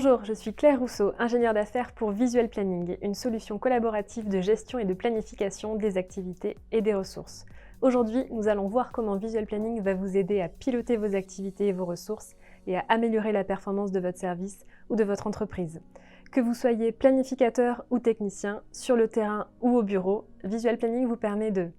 Bonjour, je suis Claire Rousseau, ingénieure d'affaires pour Visual Planning, une solution collaborative de gestion et de planification des activités et des ressources. Aujourd'hui, nous allons voir comment Visual Planning va vous aider à piloter vos activités et vos ressources et à améliorer la performance de votre service ou de votre entreprise. Que vous soyez planificateur ou technicien, sur le terrain ou au bureau, Visual Planning vous permet de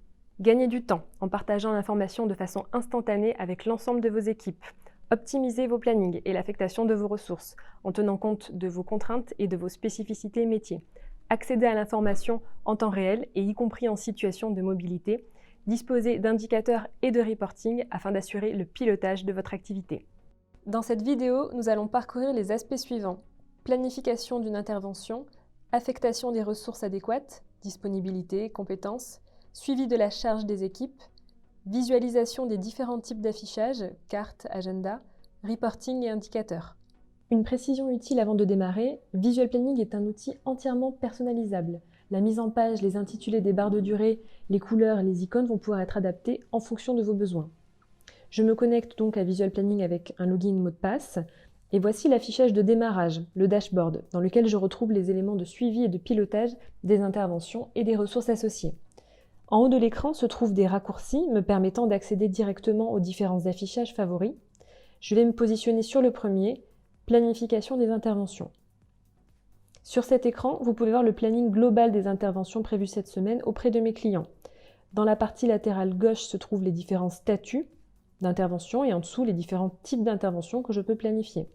gagner du temps en partageant l'information de façon instantanée avec l'ensemble de vos équipes, optimiser vos plannings et l'affectation de vos ressources en tenant compte de vos contraintes et de vos spécificités métiers, accéder à l'information en temps réel et y compris en situation de mobilité, disposer d'indicateurs et de reporting afin d'assurer le pilotage de votre activité. Dans cette vidéo, nous allons parcourir les aspects suivants: planification d'une intervention, affectation des ressources adéquates, disponibilité, compétences, suivi de la charge des équipes, visualisation des différents types d'affichage, cartes, agenda, reporting et indicateurs. Une précision utile avant de démarrer, Visual Planning est un outil entièrement personnalisable. La mise en page, les intitulés des barres de durée, les couleurs et les icônes vont pouvoir être adaptés en fonction de vos besoins. Je me connecte donc à Visual Planning avec un login mot de passe et voici l'affichage de démarrage, le dashboard, dans lequel je retrouve les éléments de suivi et de pilotage des interventions et des ressources associées. En haut de l'écran se trouvent des raccourcis me permettant d'accéder directement aux différents affichages favoris. Je vais me positionner sur le premier, planification des interventions. Sur cet écran, vous pouvez voir le planning global des interventions prévues cette semaine auprès de mes clients. Dans la partie latérale gauche se trouvent les différents statuts d'intervention et en dessous les différents types d'interventions que je peux planifier.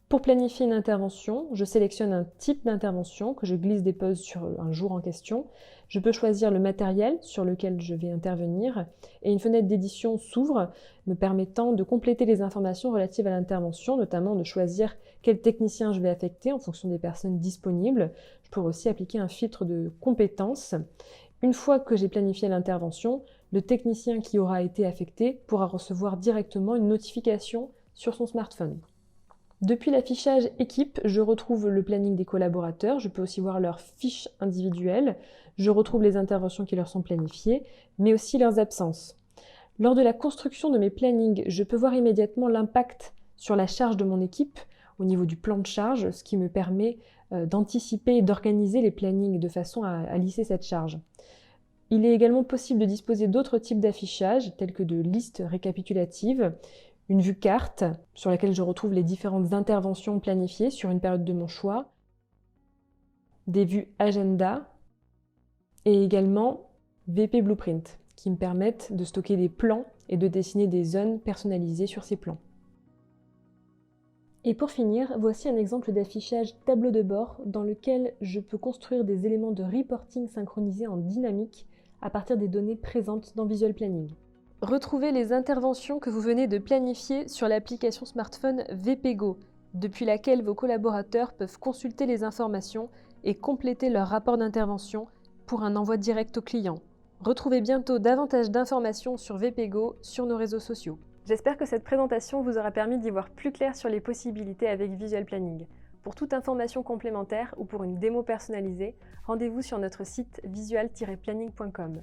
Pour planifier une intervention, je sélectionne un type d'intervention que je glisse dépose sur un jour en question. Je peux choisir le matériel sur lequel je vais intervenir et une fenêtre d'édition s'ouvre me permettant de compléter les informations relatives à l'intervention, notamment de choisir quel technicien je vais affecter en fonction des personnes disponibles. Je pourrais aussi appliquer un filtre de compétences. Une fois que j'ai planifié l'intervention, le technicien qui aura été affecté pourra recevoir directement une notification sur son smartphone. Depuis l'affichage équipe, je retrouve le planning des collaborateurs, je peux aussi voir leurs fiches individuelles, je retrouve les interventions qui leur sont planifiées, mais aussi leurs absences. Lors de la construction de mes plannings, je peux voir immédiatement l'impact sur la charge de mon équipe au niveau du plan de charge, ce qui me permet d'anticiper et d'organiser les plannings de façon à lisser cette charge. Il est également possible de disposer d'autres types d'affichage, tels que de listes récapitulatives, une vue carte sur laquelle je retrouve les différentes interventions planifiées sur une période de mon choix, des vues agenda et également VP Blueprint qui me permettent de stocker des plans et de dessiner des zones personnalisées sur ces plans. Et pour finir, voici un exemple d'affichage tableau de bord dans lequel je peux construire des éléments de reporting synchronisés en dynamique à partir des données présentes dans Visual Planning. Retrouvez les interventions que vous venez de planifier sur l'application smartphone VPGo, depuis laquelle vos collaborateurs peuvent consulter les informations et compléter leur rapport d'intervention pour un envoi direct au client. Retrouvez bientôt davantage d'informations sur VPGo sur nos réseaux sociaux. J'espère que cette présentation vous aura permis d'y voir plus clair sur les possibilités avec Visual Planning. Pour toute information complémentaire ou pour une démo personnalisée, rendez-vous sur notre site visual-planning.com.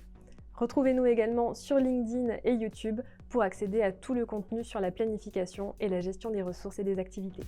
Retrouvez-nous également sur LinkedIn et YouTube pour accéder à tout le contenu sur la planification et la gestion des ressources et des activités.